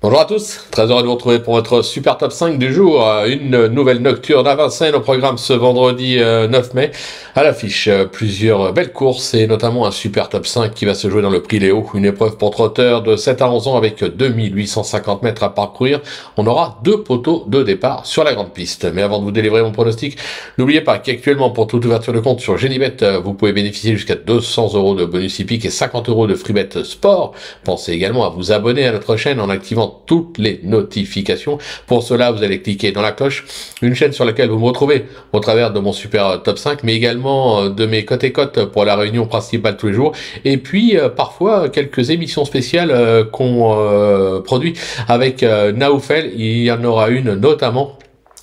Bonjour à tous, très heureux de vous retrouver pour votre super top 5 du jour. Une nouvelle nocturne à Vincennes au programme ce vendredi 9 mai. À l'affiche, plusieurs belles courses et notamment un super top 5 qui va se jouer dans le Prix Léo. Une épreuve pour trotteurs de 7 à 11 ans avec 2850 mètres à parcourir. On aura 2 poteaux de départ sur la grande piste. Mais avant de vous délivrer mon pronostic, n'oubliez pas qu'actuellement pour toute ouverture de compte sur Genibet, vous pouvez bénéficier jusqu'à 200 € de bonus hippique et 50 € de free bet sport. Pensez également à vous abonner à notre chaîne en activant toutes les notifications. Pour cela, vous allez cliquer dans la cloche, une chaîne sur laquelle vous me retrouvez au travers de mon super top 5, mais également de mes cotes et cotes pour la réunion principale tous les jours, et puis parfois quelques émissions spéciales qu'on produit avec Naoufel. Il y en aura une notamment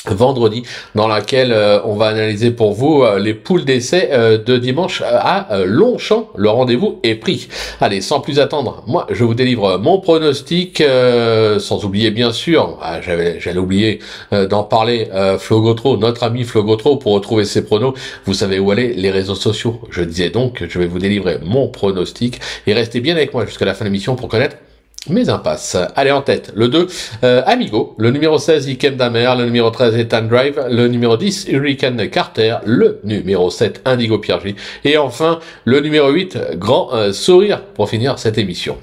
vendredi, dans laquelle on va analyser pour vous les poules d'essai de dimanche à Longchamp. Le rendez-vous est pris. Allez, sans plus attendre, moi je vous délivre mon pronostic, sans oublier bien sûr, j'allais oublier d'en parler, Flo Gautreau, notre ami Flo Gautreau, pour retrouver ses pronos. Vous savez où aller, les réseaux sociaux. Je disais donc que je vais vous délivrer mon pronostic, et restez bien avec moi jusqu'à la fin de l'émission pour connaître mes impasses. Allez, en tête, le 2, Amigo, le numéro 16, Ikem Damer, le numéro 13, Ethan Drive, le numéro 10, Hurricane Carter, le numéro 7, Indigo Piergy, et enfin, le numéro 8, Grand Sourire, pour finir cette émission.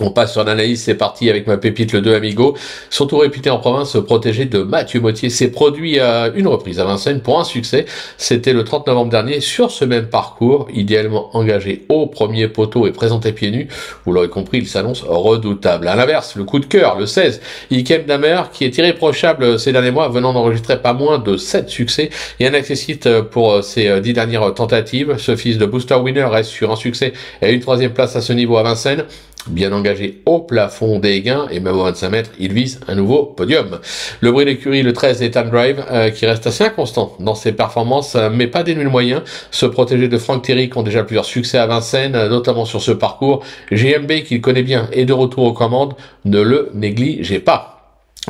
On passe sur l'analyse, c'est parti avec ma pépite le 2 Amigo, surtout réputé en province, protégé de Mathieu Mottier, s'est produit à une reprise à Vincennes pour un succès. C'était le 30 novembre dernier sur ce même parcours, idéalement engagé au premier poteau et présenté pieds nus. Vous l'aurez compris, il s'annonce redoutable. À l'inverse, le coup de cœur, le 16, Ikem Damer, qui est irréprochable ces derniers mois, venant d'enregistrer pas moins de 7 succès et un accessite pour ses 10 dernières tentatives. Ce fils de booster winner reste sur un succès et une 3e place à ce niveau à Vincennes. Bien engagé au plafond des gains, et même au 25 mètres, il vise un nouveau podium. Le bruit d'écurie, le 13, Ethan Drive, qui reste assez inconstant dans ses performances, mais pas dénué de moyens. Se protéger de Franck Thierry, qui ont déjà plusieurs succès à Vincennes, notamment sur ce parcours. GMB, qu'il connaît bien, est de retour aux commandes. Ne le négligez pas.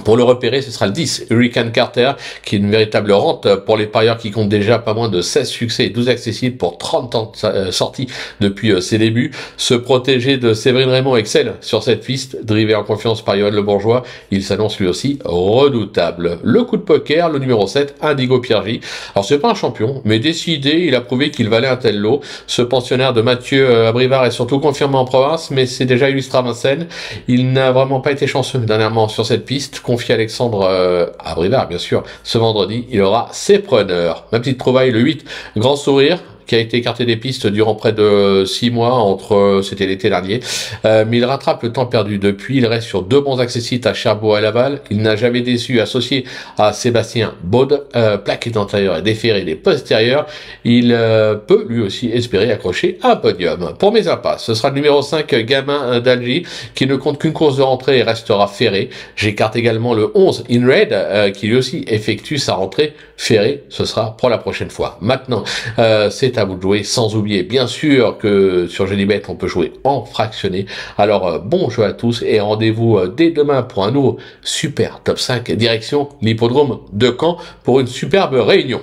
Pour le repérer, ce sera le 10, Hurricane Carter, qui est une véritable rente pour les parieurs qui comptent déjà pas moins de 16 succès et 12 accessibles pour 30 ans de sortie depuis ses débuts. Se protéger de Séverine Raymond excelle sur cette piste, drivé en confiance par Johan Le Bourgeois, il s'annonce lui aussi redoutable. Le coup de poker, le numéro 7, Indigo Piergy. Alors c'est pas un champion, mais décidé, il a prouvé qu'il valait un tel lot. Ce pensionnaire de Mathieu Abrivard est surtout confirmé en province, mais c'est déjà illustré à Vincennes. Il n'a vraiment pas été chanceux dernièrement sur cette piste. Confié Alexandre Abrivard, bien sûr, ce vendredi, il aura ses preneurs. Ma petite trouvaille, le 8, Grand Sourire, qui a été écarté des pistes durant près de 6 mois, c'était l'été dernier, mais il rattrape le temps perdu depuis. Il reste sur 2 bons accessites à Cherbourg et Laval. Il n'a jamais déçu, associé à Sébastien Baud, plaqué d'antérieur et déféré des postérieurs. Il peut lui aussi espérer accrocher un podium. Pour mes impasses, ce sera le numéro 5, Gamin d'Algi, qui ne compte qu'une course de rentrée et restera ferré. J'écarte également le 11, In Red, qui lui aussi effectue sa rentrée ferrée. Ce sera pour la prochaine fois. Maintenant, c'est à vous de jouer, sans oublier bien sûr que sur Genibet on peut jouer en fractionné. Alors bon jeu à tous et rendez-vous dès demain pour un nouveau super top 5 direction l'hippodrome de Caen pour une superbe réunion.